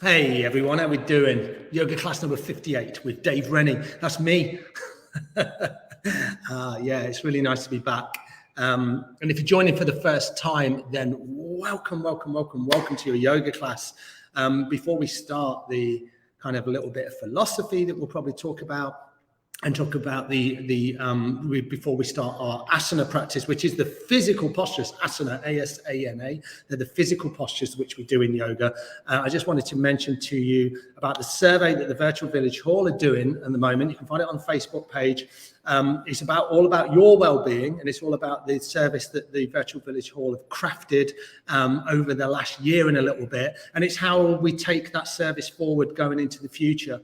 Hey everyone, how we doing? Yoga class number 58 with Dave Rennie. That's me. Yeah, it's really nice to be back. And if you're joining for the first time, then welcome to your yoga class. Before we start the kind of a little bit of philosophy that we'll probably talk about, and talk about before we start our asana practice, which is the physical postures, asana, A-S-A-N-A. They're the physical postures which we do in yoga. I just wanted to mention to you about the survey that the Virtual Village Hall are doing at the moment. You can find it on the Facebook page. It's all about your well-being, and it's all about the service that the Virtual Village Hall have crafted over the last year and a little bit. And it's how we take that service forward going into the future.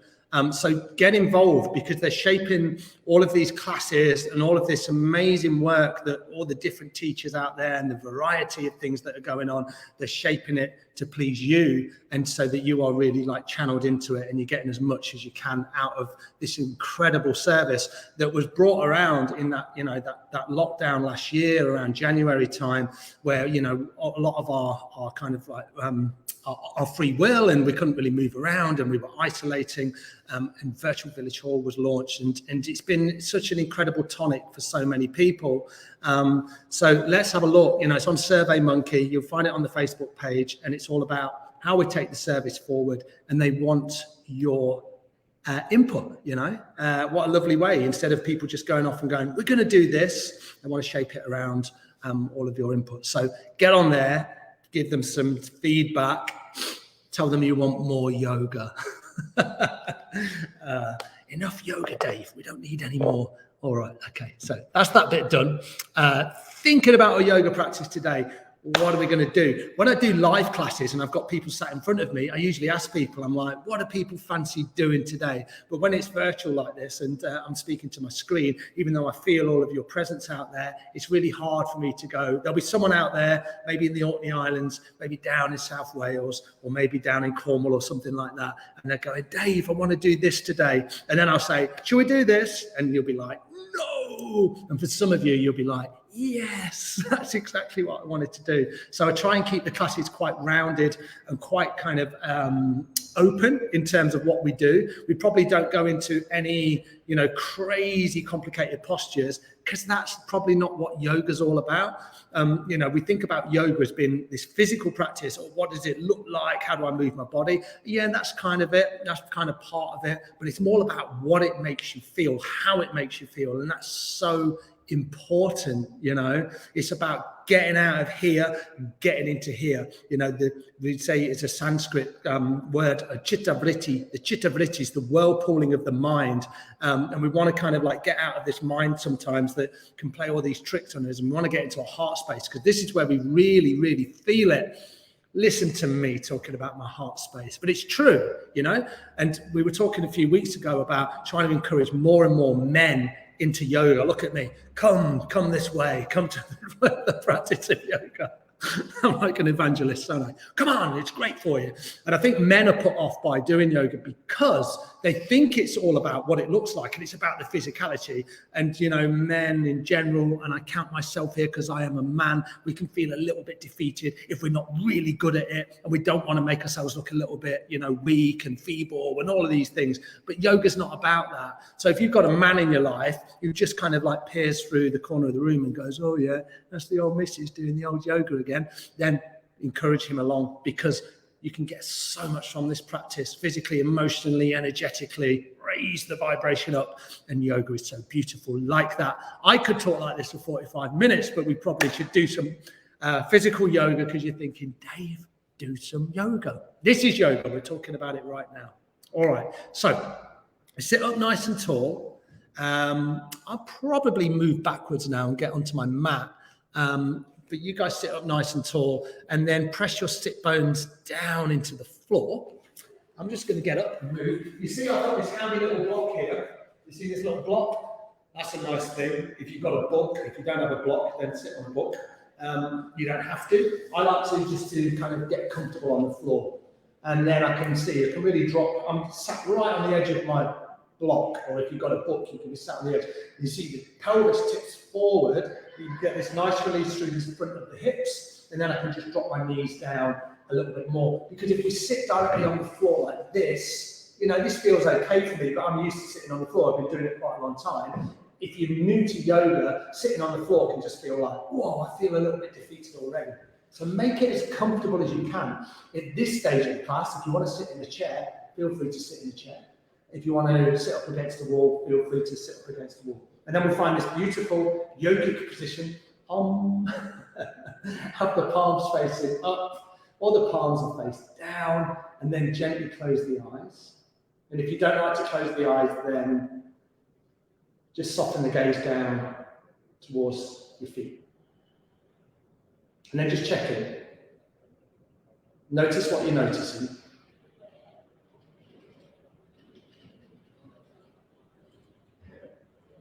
So get involved, because they're shaping all of these classes and all of this amazing work that all the different teachers out there and the variety of things that are going on, they're shaping it to please you, and so that you are really like channeled into it and you're getting as much as you can out of this incredible service that was brought around in that, that lockdown last year around January time, where, a lot of our kind of like our free will, and we couldn't really move around and we were isolating, and Virtual Village Hall was launched, and it's been such an incredible tonic for so many people. So let's have a look. It's on SurveyMonkey. You'll find it on the Facebook page, and it's all about how we take the service forward, and they want your input. What a lovely way. Instead of people just going off and going, we're going to do this, they want to shape it around all of your input. So get on there, give them some feedback, tell them you want more yoga. Enough yoga, Dave. We don't need any more. All right. Okay. So that's that bit done. Thinking about our yoga practice today. What are we going to do? When I do live classes and I've got people sat in front of me, I usually ask people, I'm like, what do people fancy doing today? But when it's virtual like this and I'm speaking to my screen, even though I feel all of your presence out there, it's really hard for me to go. There'll be someone out there, maybe in the Orkney Islands, maybe down in South Wales, or maybe down in Cornwall or something like that. And they're going, Dave, I want to do this today. And then I'll say, shall we do this? And you'll be like, no. And for some of you, you'll be like, yes, that's exactly what I wanted to do. So I try and keep the classes quite rounded and quite kind of open in terms of what we do. We probably don't go into any, crazy complicated postures, because that's probably not what yoga's all about. We think about yoga as being this physical practice, or what does it look like? How do I move my body? Yeah, and that's kind of it. That's kind of part of it. But it's more about what it makes you feel, how it makes you feel. And that's so important. It's about getting out of here and getting into here. We say it's a Sanskrit word, chitta vritti. The chitta vritti is the whirlpooling of the mind, and we want to kind of like get out of this mind sometimes that can play all these tricks on us, and we want to get into a heart space, because this is where we really, really feel it. Listen to me talking about my heart space, but it's true, and we were talking a few weeks ago about trying to encourage more and more men into yoga. Look at me. Come this way. Come to the practice of yoga. I'm like an evangelist, don't I? Come on, it's great for you. And I think men are put off by doing yoga because they think it's all about what it looks like, and it's about the physicality. And, men in general, and I count myself here because I am a man, we can feel a little bit defeated if we're not really good at it, and we don't want to make ourselves look a little bit, weak and feeble and all of these things. But yoga's not about that. So if you've got a man in your life who just kind of like peers through the corner of the room and goes, oh yeah, that's the old missus doing the old yoga again, then encourage him along, because you can get so much from this practice, physically, emotionally, energetically. Raise the vibration up, and yoga is so beautiful like that. I could talk like this for 45 minutes, but we probably should do some physical yoga, because you're thinking, Dave, do some yoga. This is yoga. We're talking about it right now. All right. So sit up nice and tall. I'll probably move backwards now and get onto my mat. But you guys sit up nice and tall, and then press your sit bones down into the floor. I'm just going to get up and move. You see, I've got this handy little block here. You see this little block? That's a nice thing. If you've got a book, if you don't have a block, then sit on a book. You don't have to. I like to kind of get comfortable on the floor. And then I can really drop. I'm sat right on the edge of my block, or if you've got a book, you can be sat on the edge. You see the pelvis tips forward. You get this nice release through the front of the hips, and then I can just drop my knees down a little bit more. Because if we sit directly on the floor like this, you know, this feels okay for me, but I'm used to sitting on the floor. I've been doing it quite a long time. If you're new to yoga, sitting on the floor can just feel like, whoa, I feel a little bit defeated already. So make it as comfortable as you can. At this stage of the class, if you want to sit in a chair, feel free to sit in a chair. If you want to sit up against the wall, feel free to sit up against the wall. And then we find this beautiful yogic position. Have the palms facing up, or the palms are face down, and then gently close the eyes. And if you don't like to close the eyes, then just soften the gaze down towards your feet. And then just check in. Notice what you're noticing.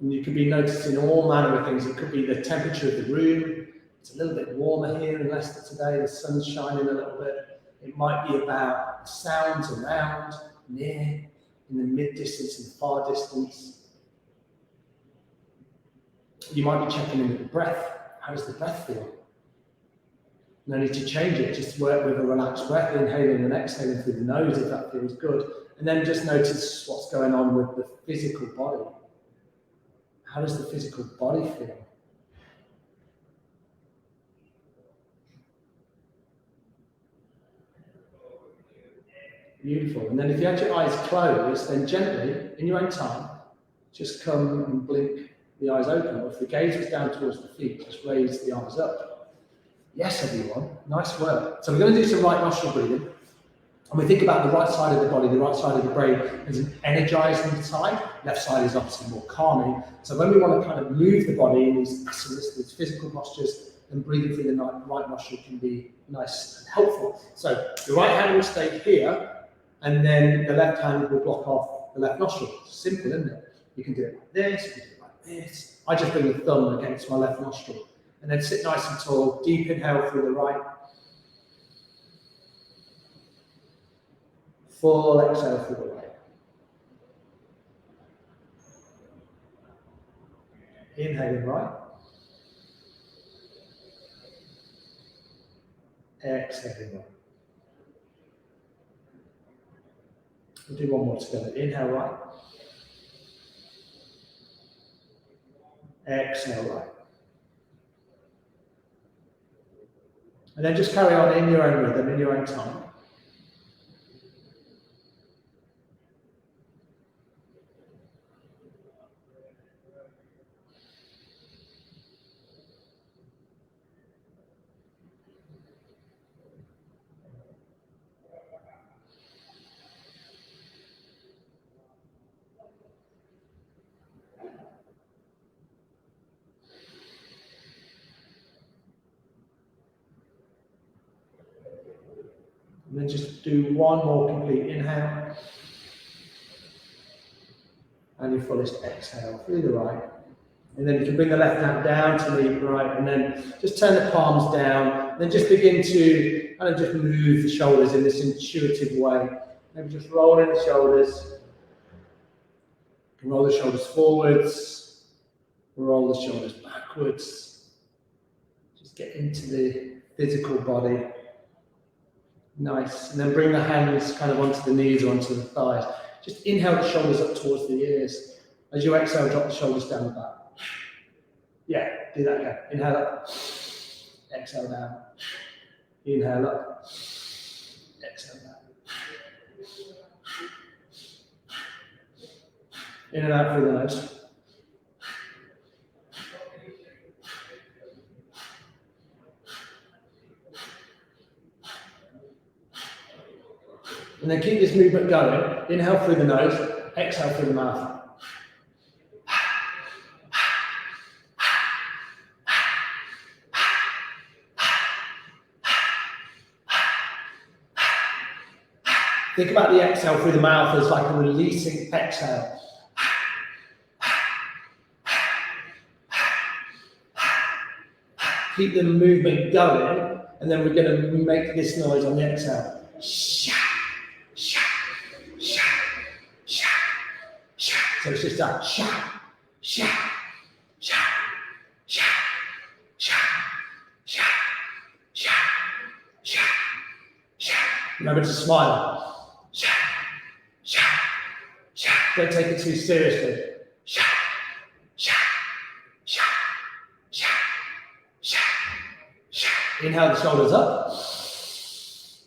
And you could be noticing all manner of things. It could be the temperature of the room. It's a little bit warmer here in Leicester today. The sun's shining a little bit. It might be about the sounds around, near, in the mid-distance and far distance. You might be checking in with the breath. How does the breath feel? No need to change it. Just work with a relaxed breath, inhaling and exhaling through the nose if that feels good. And then just notice what's going on with the physical body. How does the physical body feel? Beautiful. And then if you have your eyes closed, then gently, in your own time, just come and blink the eyes open. Or if the gaze was down towards the feet, just raise the arms up. Yes, everyone. Nice work. So we're going to do some right nostril breathing. And we think about the right side of the body, the right side of the brain as an energizing side. Left side is obviously more calming. So when we want to kind of move the body in these asanas, these physical postures, then breathing through the right nostril can be nice and helpful. So the right hand will stay here, and then the left hand will block off the left nostril. Simple, isn't it? You can do it like this, you can do it like this. I just bring the thumb against my left nostril. And then sit nice and tall, deep inhale through the right. Full exhale through the right. Inhaling right. Exhaling right. We'll do one more together. Inhale right. Exhale right. And then just carry on in your own rhythm, in your own time. And then just do one more complete inhale. And your fullest exhale through the right. And then you can bring the left hand down to meet right, and then just turn the palms down. And then just begin to kind of just move the shoulders in this intuitive way. Maybe just rolling the shoulders. You can roll the shoulders forwards, roll the shoulders backwards. Just get into the physical body. Nice. And then bring the hands kind of onto the knees or onto the thighs. Just inhale the shoulders up towards the ears. As you exhale, drop the shoulders down the back. Yeah, do that again. Inhale up. Exhale down. Inhale up. Exhale down. In and out through the nose. And then keep this movement going. Inhale through the nose, exhale through the mouth. Think about the exhale through the mouth as like a releasing exhale. Keep the movement going, and then we're going to make this noise on the exhale. So it's just that sha, sha, sha, sha, sha, sha, sha, sha, sha, Remember to smile. Don't take it too seriously. Inhale the shoulders up.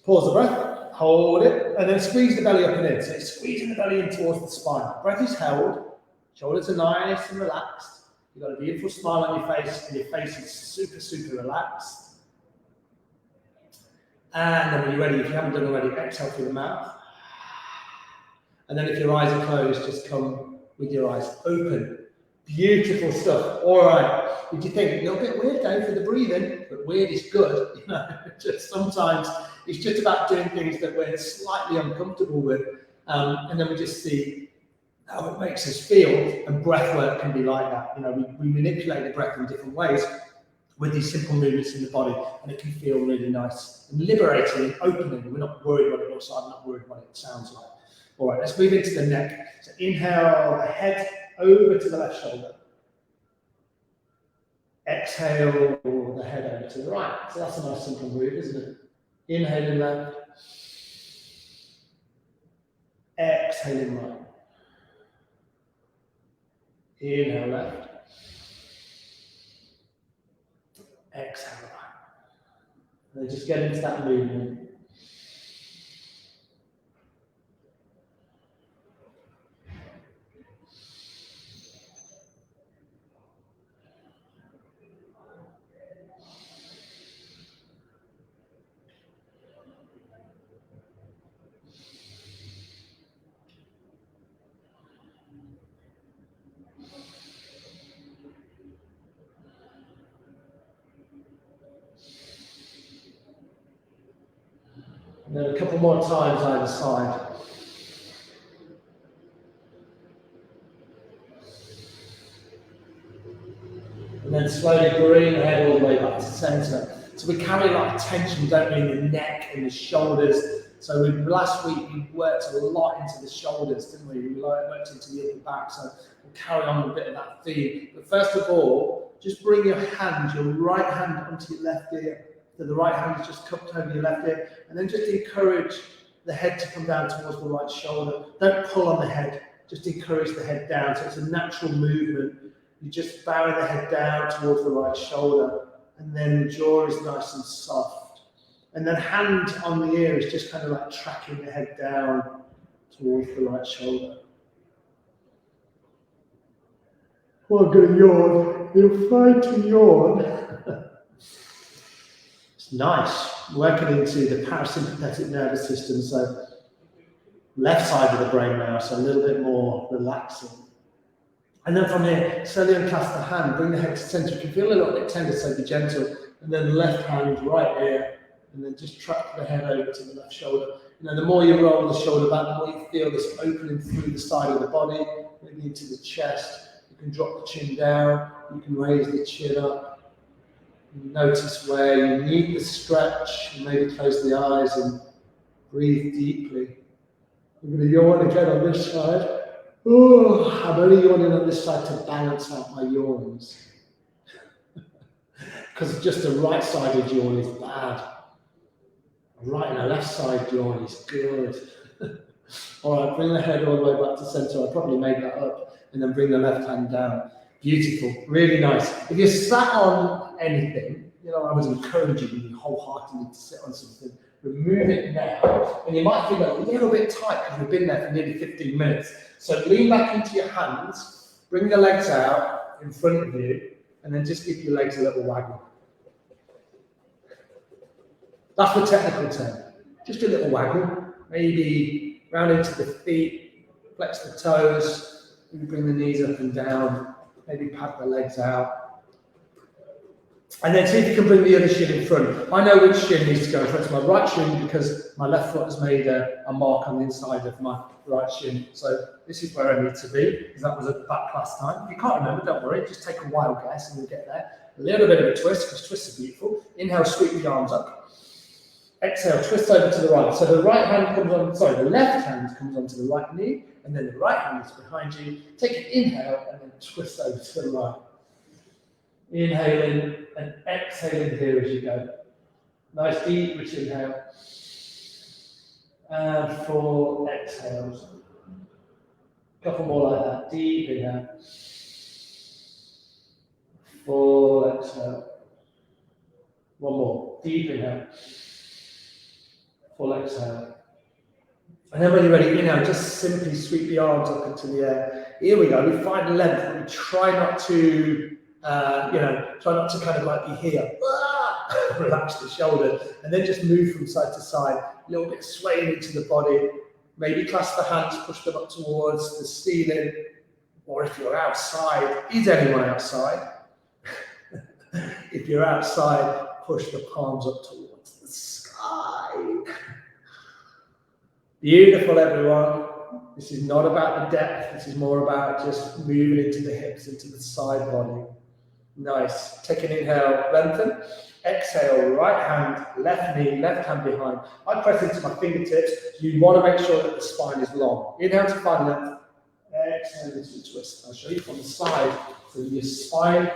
Pause the breath. Hold it. And then squeeze the belly up and in. So it's squeezing the belly in towards the spine. Breath is held. Shoulders are nice and relaxed. You've got a beautiful smile on your face, and your face is super, super relaxed. And then when you're ready, if you haven't done already, exhale through the mouth. And then if your eyes are closed, just come with your eyes open. Beautiful stuff. All right. Did you think a little bit weird, Dave, for the breathing? But weird is good. You know, just sometimes it's just about doing things that we're slightly uncomfortable with, and then we just see how it makes us feel. And breath work can be like that. You know, we manipulate the breath in different ways with these simple movements in the body, and it can feel really nice and liberating and opening. We're not worried what it looks like. I'm not worried what it sounds like. All right, let's move into the neck. So inhale the head over to the left shoulder. Exhale the head over to the right. So that's a nice simple move, isn't it? Inhaling left. Exhaling right. Inhale left. Exhale right. And then just get into that movement. And then a couple more times either side. And then slowly bring the head all the way back to center. So we carry a lot of tension, don't we, in the neck and the shoulders. So last week we worked a lot into the shoulders, didn't we? We worked into the upper back. So we'll carry on a bit of that theme. But first of all, just bring your hand, your right hand onto your left ear. So the right hand is just cupped over your left ear, and then just encourage the head to come down towards the right shoulder. Don't pull on the head, just encourage the head down. So it's a natural movement. You just bow the head down towards the right shoulder, and then the jaw is nice and soft. And then hand on the ear is just kind of like tracking the head down towards the right shoulder. Well, I'm going to yawn. You're fine to yawn. Nice, working into the parasympathetic nervous system, so left side of the brain now, so a little bit more relaxing. And then from here, slowly unclasp the hand, bring the head to center. You can feel a little bit tender, so be gentle. And then left hand, right ear, and then just track the head over to the left shoulder. You know, the more you roll the shoulder back, the more you feel this opening through the side of the body, maybe into the chest. You can drop the chin down, you can raise the chin up. Notice where you need the stretch, and maybe close the eyes and breathe deeply. I'm going to yawn again on this side. Oh, I'm only yawning on this side to balance out my yawns. Because just the right sided yawn is bad. Right and the left side yawn is good. All right, bring the head all the way back to center. I probably made that up. And then bring the left hand down. Beautiful, really nice. If you're sat on anything, you know, I was encouraging you wholeheartedly to sit on something. Remove it now, and you might feel a little bit tight because we've been there for nearly 15 minutes. So lean back into your hands, bring the legs out in front of you, and then just give your legs a little waggle. That's the technical term. Just a little waggle, maybe round into the feet, flex the toes, maybe bring the knees up and down. Maybe pat the legs out. And then see if you can bring the other shin in front. I know which shin needs to go in front. It's my right shin because my left foot has made a mark on the inside of my right shin. So this is where I need to be, because that was at the back last time. If you can't remember, don't worry. Just take a wild guess and you'll get there. A little bit of a twist, because twists are beautiful. Inhale, sweep the arms up. Exhale, twist over to the right. So the right hand comes on, sorry, the left hand comes onto the right knee, and then the right hand is behind you. Take an inhale and then twist over to the right. Inhaling and exhaling here as you go. Nice deep rich inhale. And full exhales. A couple more like that. Deep inhale. Full exhale. One more. Deep inhale. Full exhale. And then when you're ready, inhale, just simply sweep the arms up into the air. Here we go. We find the length, but we try not to, try not to kind of like be here. Relax the shoulder, and then just move from side to side. A little bit swaying into the body. Maybe clasp the hands, push them up towards the ceiling. Or if you're outside, is anyone outside? If you're outside, push the palms up towards the sky. Beautiful, everyone. This is not about the depth. This is more about just moving into the hips, into the side body. Nice. Take an inhale, lengthen. Exhale, right hand, left knee, left hand behind. I press into my fingertips. You want to make sure that the spine is long. Inhale to find length. Exhale into a twist. I'll show you from the side. So your spine,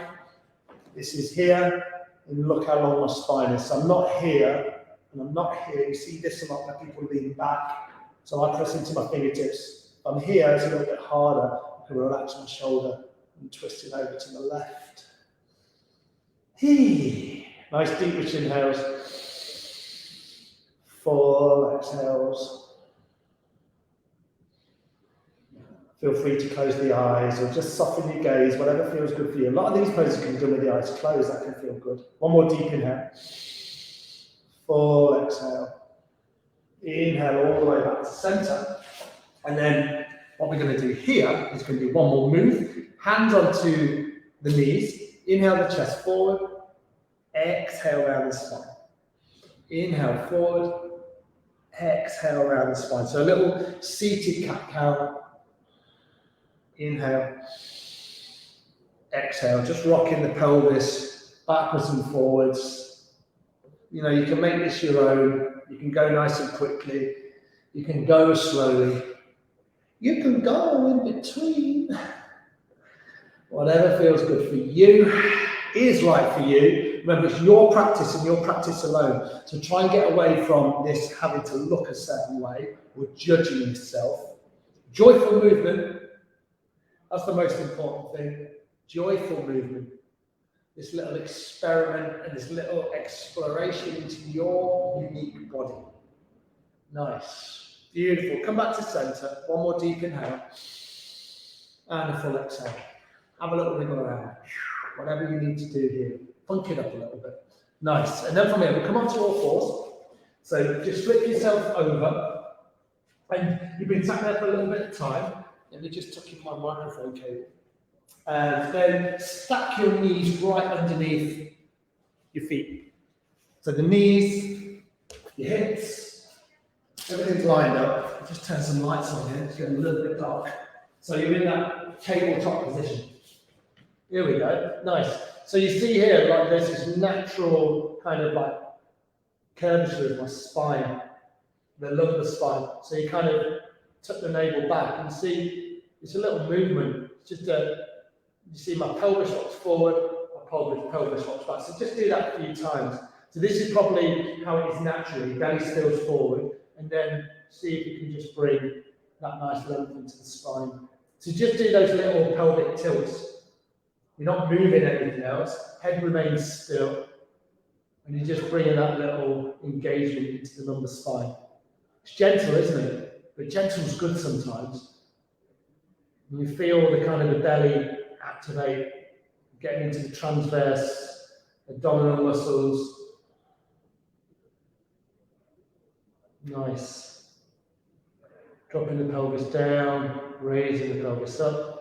this is here, and look how long my spine is. So I'm not here, and I'm not here. You see this a lot when people lean back. So I press into my fingertips. If I'm here, it's a little bit harder. I can relax my shoulder and twist it over to the left. Nice deep rich inhales. Full exhales. Feel free to close the eyes or just soften your gaze, whatever feels good for you. A lot of these poses can be done with the eyes closed, that can feel good. One more deep inhale. Full exhale. Inhale all the way back to center. And then what we're going to do here is going to be one more move. Hands onto the knees. Inhale the chest forward. Exhale around the spine. Inhale forward. Exhale around the spine. So a little seated cat-cow. Inhale. Exhale. Just rocking the pelvis backwards and forwards. You know, you can make this your own. You can go nice and quickly. You can go slowly. You can go in between. Whatever feels good for you is right for you. Remember, it's your practice and your practice alone. So try and get away from this having to look a certain way or judging yourself. Joyful movement. That's the most important thing. Joyful movement. This little experiment and this little exploration into your unique body. Nice. Beautiful. Come back to center. One more deep inhale. And a full exhale. Have a little wiggle around. Whatever you need to do here. Funk it up a little bit. Nice. And then from here, we'll come onto all fours. So just flip yourself over. And you've been sat there for a little bit of time. Let me just tuck in my microphone cable. And then stack your knees right underneath your feet. So the knees, your hips, everything's lined up. I'll just turn some lights on here. It's getting a little bit dark. So you're in that tabletop position. Here we go. Nice. So you see here, like there's this natural kind of like curvature of my spine, the lumbar spine. So you kind of tuck the navel back and see it's a little movement. It's just you see my pelvis rocks forward, my pelvis rocks back. So just do that a few times. So this is probably how it is naturally. Belly stills forward, and then see if you can just bring that nice length into the spine. So just do those little pelvic tilts. You're not moving anything else. Head remains still, and you're just bringing that little engagement into the lumbar spine. It's gentle, isn't it? But gentle's good sometimes. And you feel the kind of the belly activate, getting into the transverse abdominal muscles. Nice. Dropping the pelvis down, raising the pelvis up.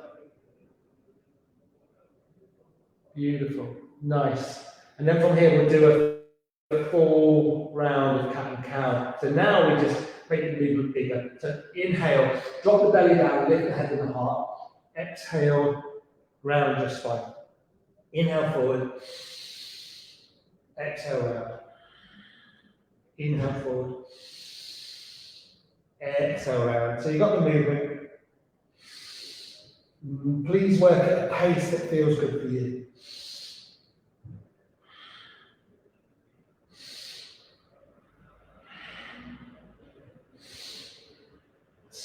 Beautiful. Nice. And then from here we'll do a full round of cat and cow. So now we just make the movement bigger. So inhale, drop the belly down, lift the head and the heart. Exhale, round your spine. Inhale forward. Exhale round. Inhale forward. Exhale round. So you've got the movement. Please work at a pace that feels good for you.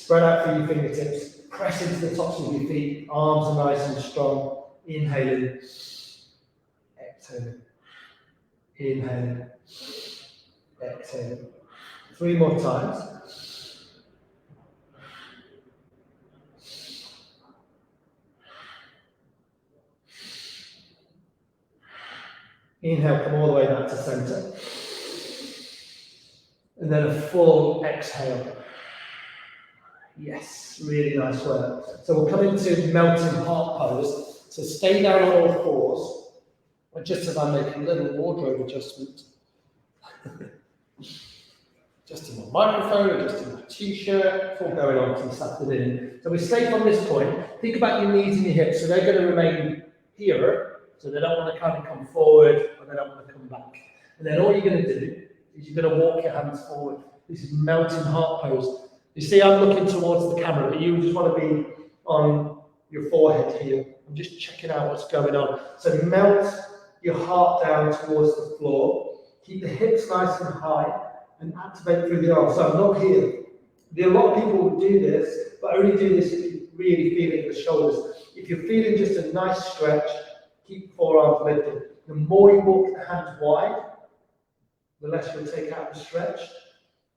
Spread out through your fingertips. Press into the tops of your feet. Arms are nice and strong. Inhaling. Exhaling. Inhaling. Exhaling. 3 more times. Inhale, come all the way back to center. And then a full exhale. Yes, really nice work. So we'll come into melting heart pose. So stay down on all fours. Or just as I make a little wardrobe adjustment. Adjusting my microphone, adjusting my t-shirt, it's all going on this afternoon. So we stay from this point. Think about your knees and your hips. So they're going to remain here. So they don't want to kind of come forward, or they don't want to come back. And then all you're going to do is you're going to walk your hands forward. This is melting heart pose. You see, I'm looking towards the camera, but you just want to be on your forehead here. I'm just checking out what's going on. So melt your heart down towards the floor. Keep the hips nice and high and activate through the arms. So I'm not here. A lot of people will do this, but only do this if you're really feeling the shoulders. If you're feeling just a nice stretch, keep forearms lifted. The more you walk the hands wide, the less you'll take out the stretch.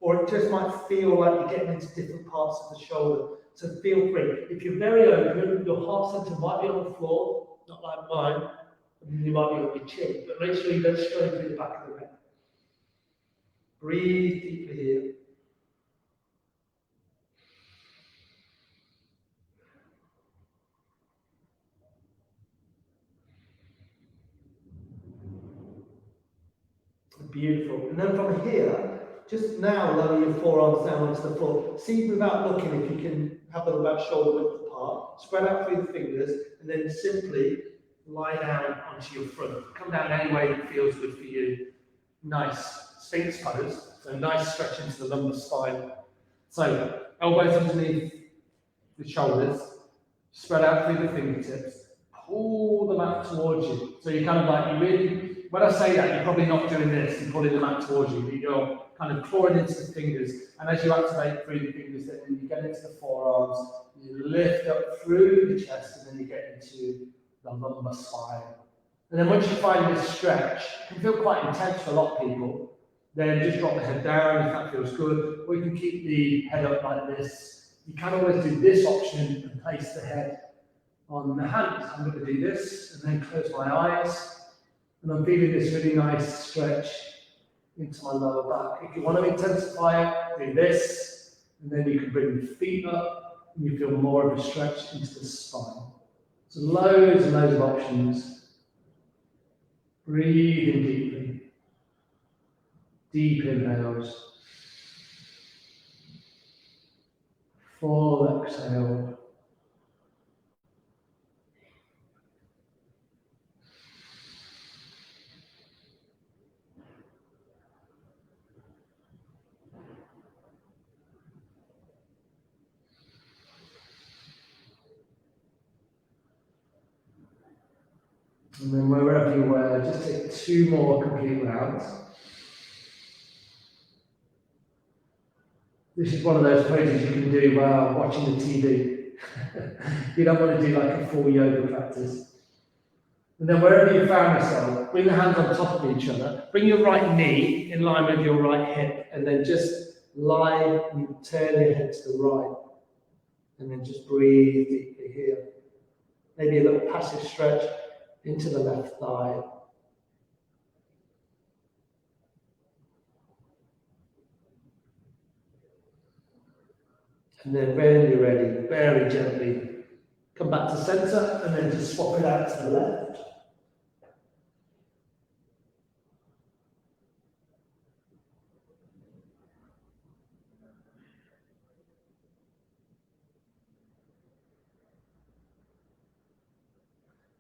Or it just might feel like you're getting into different parts of the shoulder. So feel free. If you're very open, your heart center might be on the floor, not like mine, and you might be on your chin, but make sure you don't strain through the back of the neck. Breathe deeply here. Beautiful. And then from here, just now lower your forearms down onto the floor. See without looking if you can have them about shoulder width apart. Spread out through the fingers and then simply lie down onto your front. Come down any way that feels good for you. Nice Sphinx pose. So nice stretch into the lumbar spine. So elbows underneath the shoulders. Spread out through the fingertips. Pull the mat towards you. So you're kind of like, you really, when I say that, you're probably not doing this and pulling the mat towards you. You're kind of clawing into the fingers. And as you activate through the fingers, then you get into the forearms, you lift up through the chest, and then you get into the lumbar spine. And then once you find this stretch, it can feel quite intense for a lot of people. Then just drop the head down if that feels good. Or you can keep the head up like this. You can always do this option and place the head on the hands. I'm going to do this and then close my eyes. And I'm feeling this really nice stretch into my lower back. If you want to intensify it, do this. And then you can bring the feet up and you feel more of a stretch into the spine. So loads and loads of options. Breathing deeply. Deep inhales. Full exhale. And then wherever you were, just take 2 more complete rounds. This is one of those poses you can do while watching the TV. You don't want to do like a full yoga practice. And then wherever you found yourself, bring the hands on top of each other. Bring your right knee in line with your right hip, and then just lie and turn your head to the right. And then just breathe deeply here. Maybe a little passive stretch into the left thigh. And then when you're ready, very gently come back to center and then just swap it out to the left.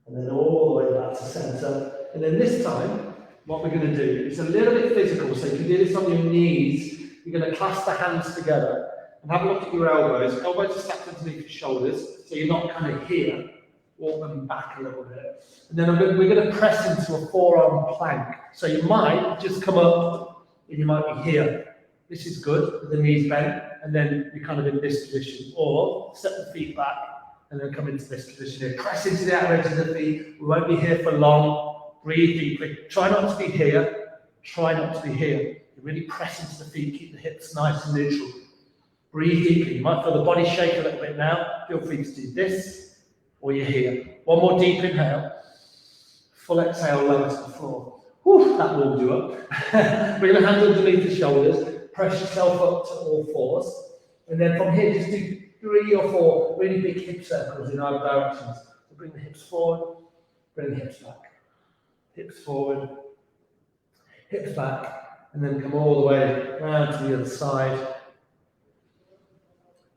And then all the way back to center. And then this time, what we're going to do is a little bit physical. So you can do this on your knees. You're going to clasp the hands together and have a look at your elbows. Elbows are stacked underneath your shoulders, so you're not kind of here. Walk them back a little bit. And then we're going to press into a forearm plank. So you might just come up and you might be here. This is good, with the knees bent. and then you're kind of in this position. Or step the feet back and then come into this position here. Press into the outer edge of the feet. We won't be here for long. Breathe deeply. Try not to be here. Try not to be here. You really press into the feet. Keep the hips nice and neutral. Breathe deeply. You might feel the body shake a little bit now. Feel free to do this, or you're here. One more deep inhale. Full exhale, lower to the floor. Whew, that warmed you up. Bring the hands underneath the shoulders. Press yourself up to all fours. And then from here, just do 3 or 4 really big hip circles in either directions. So bring the hips forward, bring the hips back. Hips forward, hips back, and then come all the way around to the other side.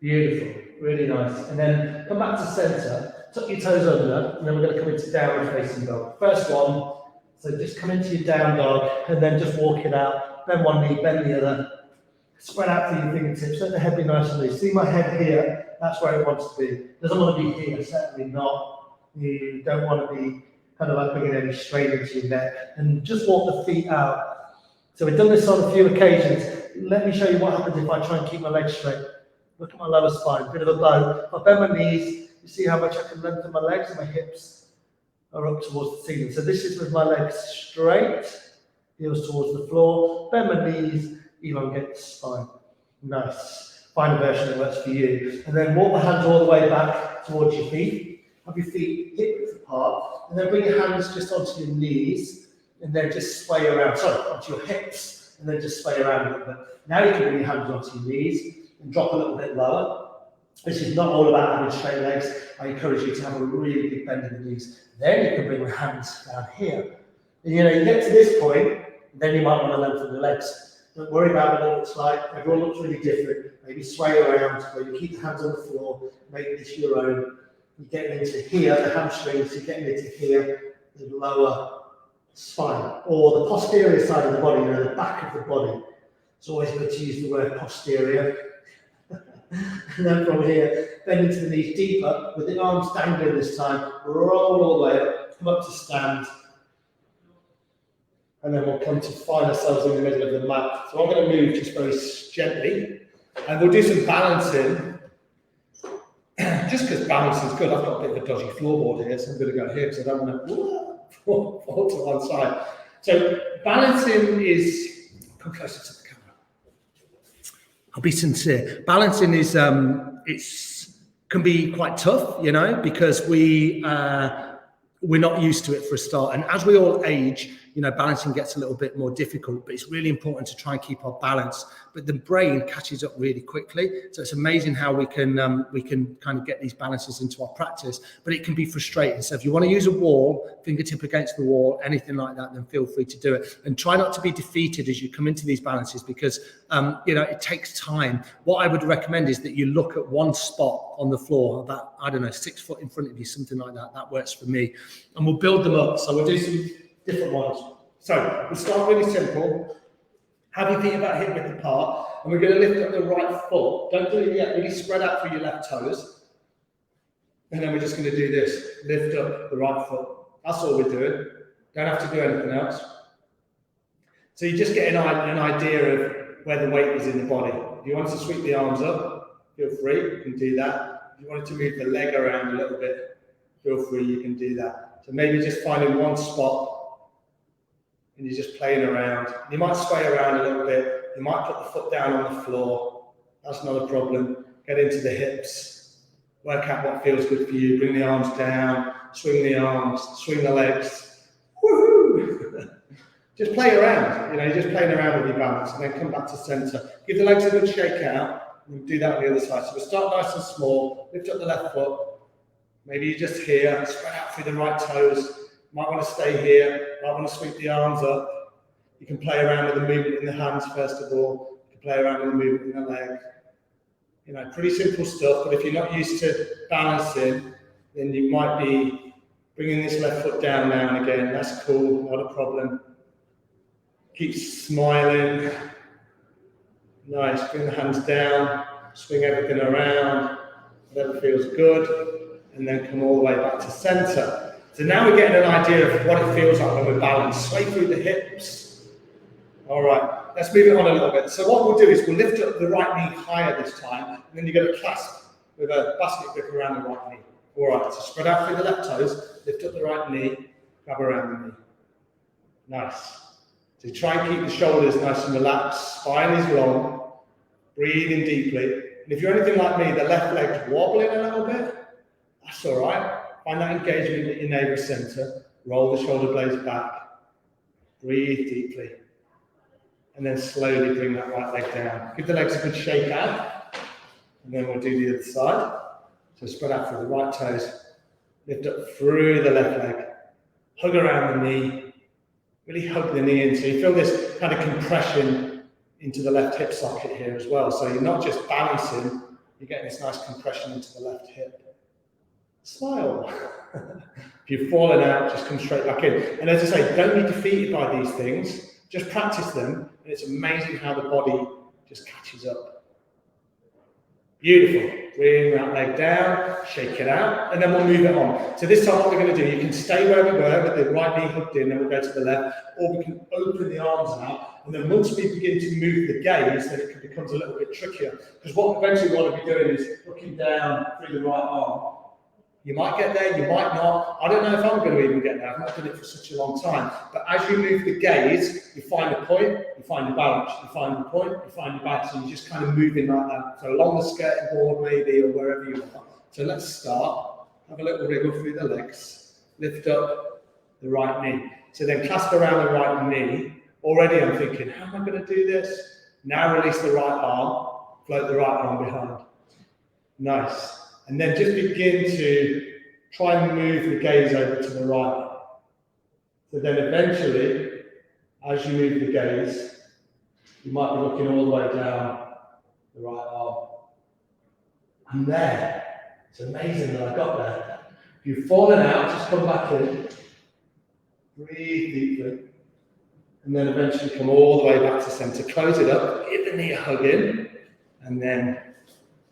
Beautiful, really nice. And then come back to center. Tuck your toes under, and then we're going to come into downward facing dog. First one, so just come into your down dog, and then just walk it out. Bend one knee, bend the other. Spread out through your fingertips. Let the head be nice and loose. See my head here? That's where it wants to be. Doesn't want to be here, certainly not. You don't want to be kind of like bringing any strain into your neck. And just walk the feet out. So we've done this on a few occasions. Let me show you what happens if I try and keep my legs straight. Look at my lower spine, bit of a bow. If I bend my knees, you see how much I can lengthen my legs, and my hips are up towards the ceiling. So this is with my legs straight, heels towards the floor, bend my knees, elongate the spine. Nice. Find a version that works for you. And then walk the hands all the way back towards your feet. Have your feet hip width apart. And then bring your hands just onto your knees, and then just sway around, onto your hips, and then just sway around a little bit. Now you can bring your hands onto your knees and drop a little bit lower. This is not all about having straight legs. I encourage you to have a really big bend in the knees. Then you can bring the hands down here. And you get to this point, then you might want to lengthen the legs. Don't worry about what it looks like. Everyone looks really different. Maybe sway around, where you keep the hands on the floor, make this your own. You're getting into here, the hamstrings, you're getting into here, the lower spine, or the posterior side of the body, the back of the body. It's always good to use the word posterior. And then from here, bend into the knees deeper, with the arms dangling this time, roll all the way up, come up to stand. And then we'll come to find ourselves in the middle of the mat. So I'm going to move just very gently, and we'll do some balancing. Just because balance is good, I've got a bit of a dodgy floorboard here, so I'm going to go here because I don't want to fall to one side. So balancing is, come closer to the camera. I'll be sincere. Balancing is can be quite tough, because we're not used to it for a start. And as we all age, balancing gets a little bit more difficult, but it's really important to try and keep our balance. But the brain catches up really quickly. So it's amazing how we can kind of get these balances into our practice, but it can be frustrating. So if you want to use a wall, fingertip against the wall, anything like that, then feel free to do it. And try not to be defeated as you come into these balances, because, it takes time. What I would recommend is that you look at one spot on the floor, about, 6 foot in front of you, something like that. That works for me. And we'll build them up. So we'll do some different ones. So we'll start really simple. Have your feet about hip width apart, and we're going to lift up the right foot. Don't do it yet. Really spread out through your left toes. And then we're just going to do this. Lift up the right foot. That's all we're doing. Don't have to do anything else. So you just get an idea of where the weight is in the body. If you want to sweep the arms up, feel free. You can do that. If you wanted to move the leg around a little bit, feel free. You can do that. So maybe just finding one spot, and you're just playing around. You might sway around a little bit. You might put the foot down on the floor. That's not a problem. Get into the hips. Work out what feels good for you. Bring the arms down. Swing the arms. Swing the legs. Woohoo! Just play around. You're just playing around with your balance, and then come back to center. Give the legs a good shake out. And do that on the other side. So we'll start nice and small. Lift up the left foot. Maybe you're just here. Spread out through the right toes. Might want to stay here, might want to sweep the arms up. You can play around with the movement in the hands first of all. You can play around with the movement in the leg. Pretty simple stuff, but if you're not used to balancing, then you might be bringing this left foot down now and again. That's cool, not a problem. Keep smiling. Nice, bring the hands down, swing everything around, whatever feels good, and then come all the way back to center. So now we're getting an idea of what it feels like when we're balanced. Sway through the hips. All right. let's move it on a little bit. So what we'll do is we'll lift up the right knee higher this time, and then you're going to clasp with a basket grip around the right knee. All right, so spread out through the left toes, lift up the right knee, grab around the knee. Nice. So try and keep the shoulders nice and relaxed, spine is long, breathing deeply. And if you're anything like me, the left leg's wobbling a little bit, that's all right. Find that engagement at your navel center, roll the shoulder blades back, breathe deeply, and then slowly bring that right leg down. Give the legs a good shake out, and then we'll do the other side. So spread out through the right toes, lift up through the left leg, hug around the knee, really hug the knee in. So you feel this kind of compression into the left hip socket here as well. So you're not just balancing, you're getting this nice compression into the left hip. Smile. If you've fallen out, just come straight back in. And as I say, don't be defeated by these things. Just practice them, and it's amazing how the body just catches up. Beautiful. Bring that leg down, shake it out, and then we'll move it on. So this time what we're going to do, you can stay where we were with the right knee hooked in, then we'll go to the left, or we can open the arms out, and then once we begin to move the gaze, then it becomes a little bit trickier. Because what eventually we want to be doing is looking down through the right arm. You might get there, you might not. I don't know if I'm going to even get there. I've not done it for such a long time. But as you move the gaze, you find a point, you find your balance, you find the point, you find your balance, and you're just kind of moving like that. So along the skirting board maybe, or wherever you are. So let's start. Have a little wriggle through the legs. Lift up the right knee. So then clasp around the right knee. Already I'm thinking, how am I going to do this? Now release the right arm, float the right arm behind. Nice. And then just begin to try and move the gaze over to the right. So then eventually, as you move the gaze, you might be looking all the way down the right arm. And there, it's amazing that I got there. If you've fallen out, just come back in. Breathe deeply. And then eventually come all the way back to center. Close it up, give the knee a hug in, and then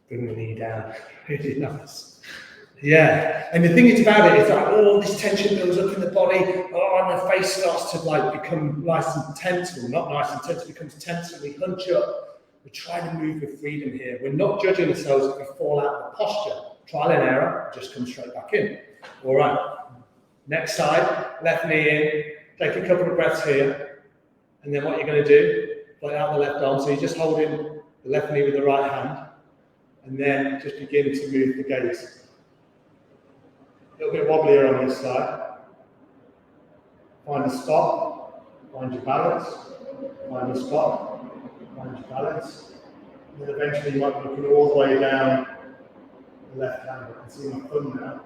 bring the knee down. Really nice. Yeah. And the thing is about it is that all this tension builds up in the body. Oh, and the face starts to become nice and tense. Well, not nice and tense, it becomes tense, and we hunch up. We're trying to move with freedom here. We're not judging ourselves if we fall out of the posture. Trial and error, just come straight back in. All right. Next side, left knee in. Take a couple of breaths here. And then what you're going to do, play out the left arm. So you're just holding the left knee with the right hand. And then just begin to move the gaze. A little bit wobblier on this side. Find a spot, find your balance, find a spot, find your balance. And then eventually you might be looking all the way down the left hand. I can see my thumb now.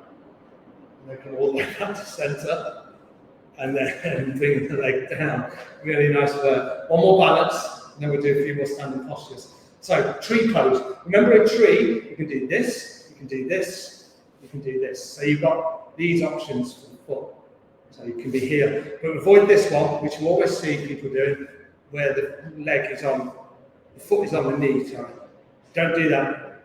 And then come all the way down to center. And then bring the leg down. Really nice work. One more balance, and then we'll do a few more standing postures. So, tree pose. Remember a tree, you can do this, you can do this, you can do this. So you've got these options for the foot. So you can be here. But avoid this one, which you always see people doing, where the leg is on, the foot is on the knee, sorry. Don't do that.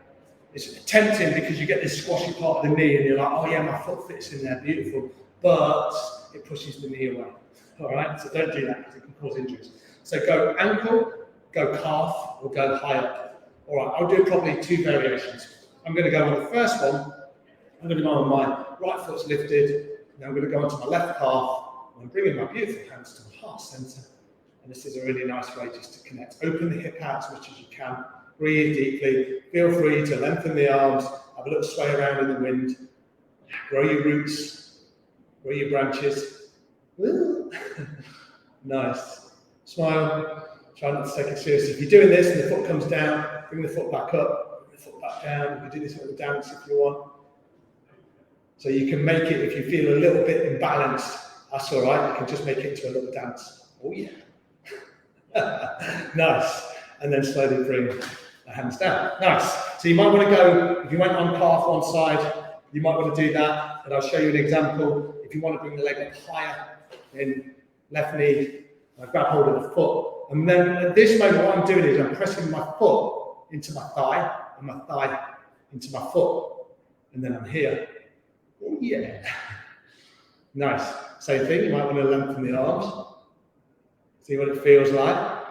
It's tempting because you get this squashy part of the knee and you're like, oh yeah, my foot fits in there, beautiful. But it pushes the knee away. All right, so don't do that because it can cause injuries. So go ankle, go calf, or go high up. All right, I'll do probably two variations. I'm going to go on the first one. I'm going to go on my right foot's lifted. Now I'm going to go onto my left calf. And I'm bringing my beautiful hands to my heart center. And this is a really nice way just to connect. Open the hip out as much as you can. Breathe deeply. Feel free to lengthen the arms. Have a little sway around in the wind. Grow your roots. Grow your branches. Nice. Smile. Try not to take it seriously. If you're doing this and the foot comes down, bring the foot back up, bring the foot back down. You can do this little dance if you want. So you can make it, if you feel a little bit imbalanced, that's all right. You can just make it into a little dance. Oh yeah. Nice. And then slowly bring the hands down. Nice. So you might want to go, if you went on calf one side, you might want to do that. And I'll show you an example. If you want to bring the leg up higher, then left knee, I grab hold of the foot. And then at this moment, what I'm doing is I'm pressing my foot into my thigh, and my thigh into my foot. And then I'm here. Oh, yeah. Nice. Same thing, you might want to lengthen the arms. See what it feels like.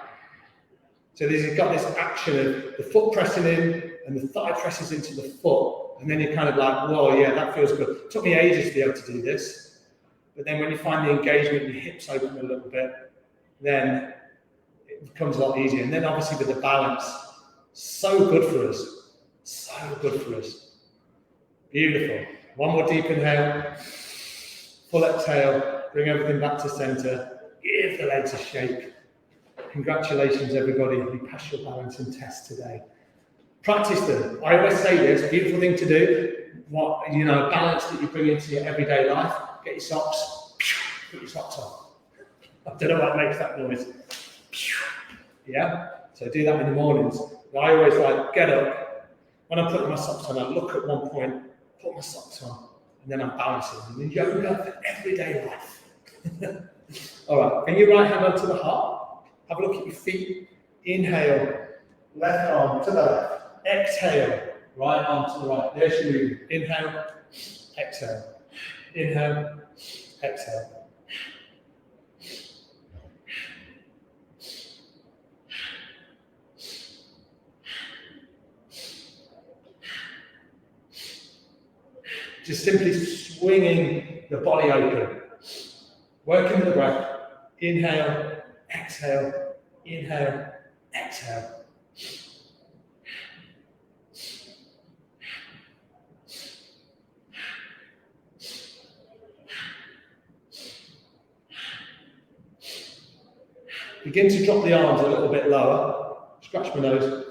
So you've got this action of the foot pressing in and the thigh presses into the foot. And then you're kind of like, whoa, yeah, that feels good. It took me ages to be able to do this. But then when you find the engagement, your hips open a little bit, then it becomes a lot easier. And then obviously with the balance, so good for us. So good for us. Beautiful. One more deep inhale. Full exhale. Bring everything back to center. Give the legs a shake. Congratulations, everybody, who passed your balancing test today. Practice them. I always say this, beautiful thing to do. What, balance that you bring into your everyday life. Get your socks. Put your socks on. I don't know what makes that noise. Yeah? So do that in the mornings. I always get up. When I'm putting my socks on, I look at one point, put my socks on, and then I'm balancing. And then yoga for everyday life. All right, bring your right hand onto the heart. Have a look at your feet. Inhale, left arm to the left. Exhale, right arm to the right. There's your movement. Inhale, exhale. Inhale, exhale. Just simply swinging the body open. Working with the breath. Inhale, exhale, inhale, exhale. Begin to drop the arms a little bit lower. Scratch my nose.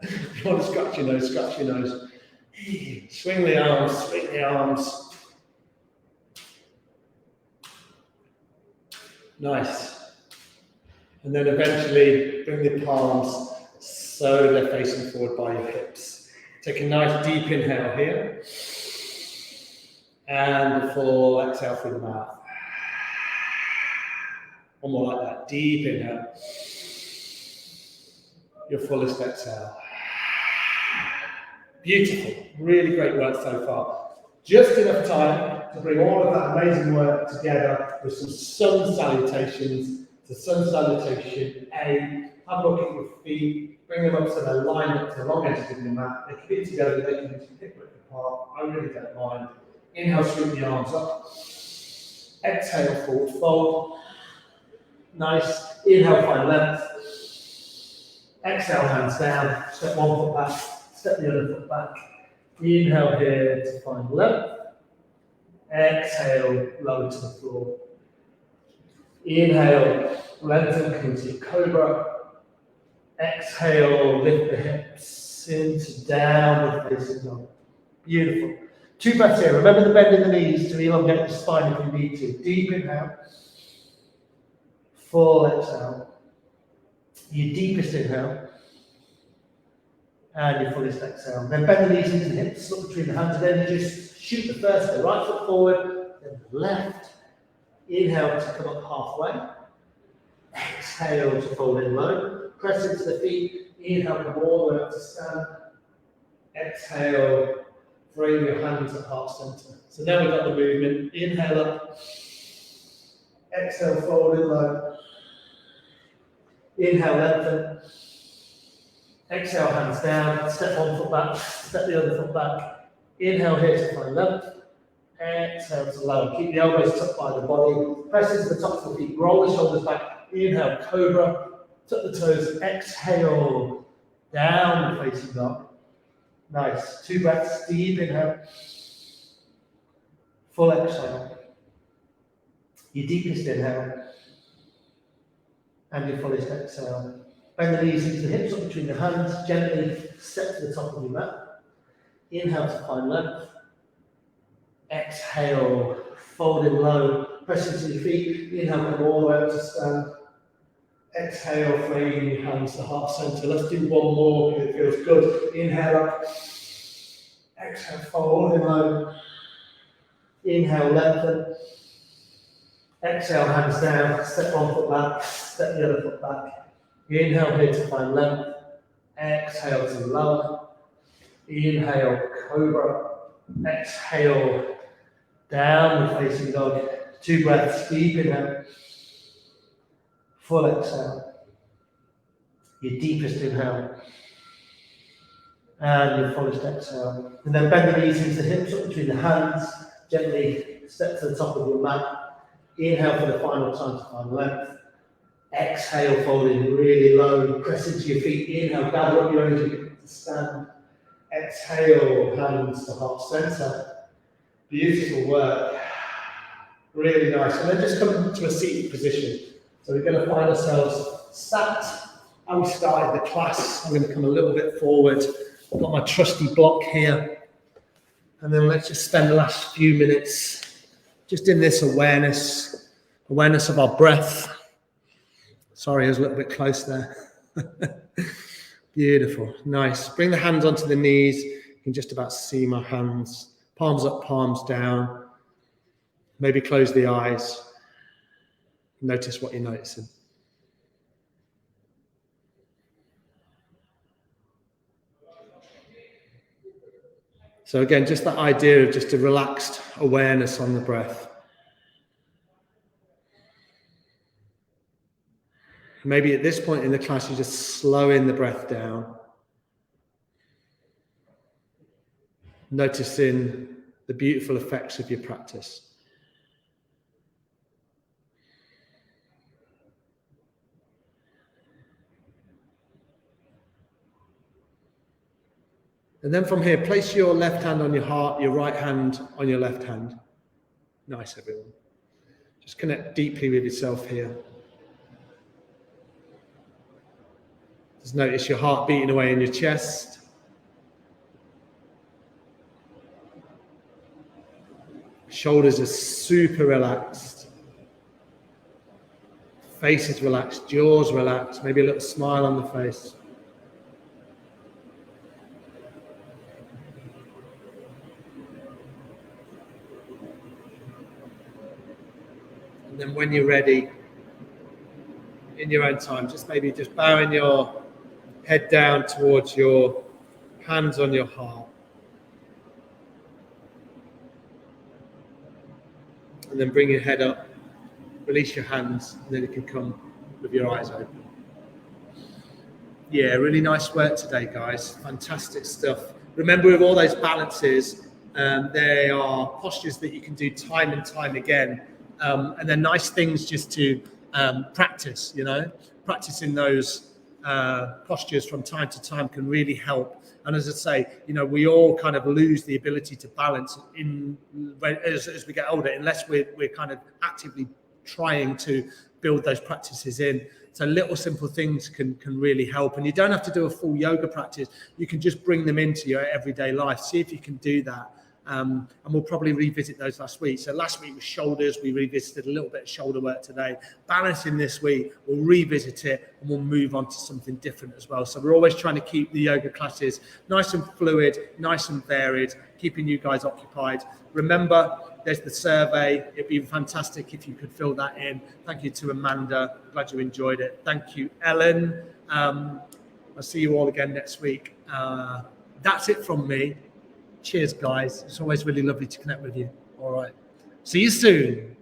If you want to scratch your nose, scratch your nose. Swing the arms, swing the arms. Nice. And then eventually bring the palms so they're facing forward by your hips. Take a nice deep inhale here. And a full exhale through the mouth. One more like that. Deep inhale. Your fullest exhale. Beautiful. Really great work so far. Just enough time to bring all of that amazing work together with some sun salutations. So sun salutation A. Have a look at your feet. Bring them up so they're lined up to the long edges of your mat. They can be together. They can be hip width apart. I really don't mind. Inhale, sweep the arms up. Exhale, forward fold. Nice. Inhale, find length. Exhale, hands down. Step one foot back. Step the other foot back. Inhale here to find length. Exhale, lower to the floor. Inhale, lengthen, come into your cobra. Exhale, lift the hips into downward facing dog. Beautiful. 2 breaths here. Remember the bend in the knees to elongate the spine if you need to. Deep inhale. Full exhale. Your deepest inhale. And your fullest exhale. Then bend the knees into the hips, look between the hands, and then you just shoot the first, the right foot forward, then the left. Inhale to come up halfway. Exhale to fold in low. Press into the feet. Inhale, come all the way up to stand. Exhale, bring your hands at heart center. So now we've got the movement. Inhale up. Exhale, fold in low. Inhale, lengthen. Exhale, hands down. Step one foot back. Step the other foot back. Inhale here to find length. Exhale to lower. Keep the elbows tucked by the body. Press into the tops of the feet. Roll the shoulders back. Inhale, cobra. Tuck the toes. Exhale. Down facing dog. Nice. 2 breaths. Deep inhale. Full exhale. Your deepest inhale. And your fullest exhale. Bend the knees into the hips, up between the hands. Gently step to the top of your mat. Inhale to find length. Exhale, fold in low. Press into your feet. Inhale, come all the way up to stand. Exhale, framing your hands to heart center. Let's do one more because it feels good. Inhale up. Exhale, fold in low. Inhale, lengthen. Exhale, hands down. Step one foot back. Step the other foot back. Inhale here to find length. Exhale to lower. Inhale, cobra. Exhale, downward facing dog. 2 breaths, deep inhale. Full exhale. your deepest inhale, and your fullest exhale. And then bend the knees into the hips, up between the hands, gently step to the top of your mat. Inhale for the final time to find length. Exhale, folding really low, press into your feet. Inhale, gather up your energy to stand. Exhale, hands to heart center. Beautiful work. Really nice. And then just come to a seated position. So we're going to find ourselves sat. And we started the class. I'm going to come a little bit forward. I've got my trusty block here. And then let's just spend the last few minutes just in this awareness of our breath. Sorry, I was a little bit close there. Beautiful, nice. Bring the hands onto the knees. You can just about see my hands. Palms up, palms down. Maybe close the eyes. Notice what you're noticing. So again, just that idea of just a relaxed awareness on the breath. Maybe at this point in the class, you're just slowing the breath down. Noticing the beautiful effects of your practice. And then from here, place your left hand on your heart, your right hand on your left hand. Nice, everyone. Just connect deeply with yourself here. Just notice your heart beating away in your chest. Shoulders are super relaxed. Face is relaxed, jaws relaxed, maybe a little smile on the face. And then when you're ready, in your own time, just bowing your head down towards your hands on your heart. And then bring your head up, release your hands, and then you can come with your eyes open. Yeah, really nice work today, guys. Fantastic stuff. Remember, with all those balances, they are postures that you can do time and time again. And they're nice things just to practice, practicing those postures from time to time can really help. And as I say, we all kind of lose the ability to balance as we get older, unless we're kind of actively trying to build those practices in. So little simple things can really help. And you don't have to do a full yoga practice. You can just bring them into your everyday life. See if you can do that. And we'll probably revisit those last week. So last week was shoulders. We revisited a little bit of shoulder work today. Balancing this week, we'll revisit it and we'll move on to something different as well. So we're always trying to keep the yoga classes nice and fluid, nice and varied, keeping you guys occupied. Remember, there's the survey. It'd be fantastic if you could fill that in. Thank you to Amanda. Glad you enjoyed it. Thank you, Ellen. I'll see you all again next week. That's it from me. Cheers, guys. It's always really lovely to connect with you. All right. See you soon.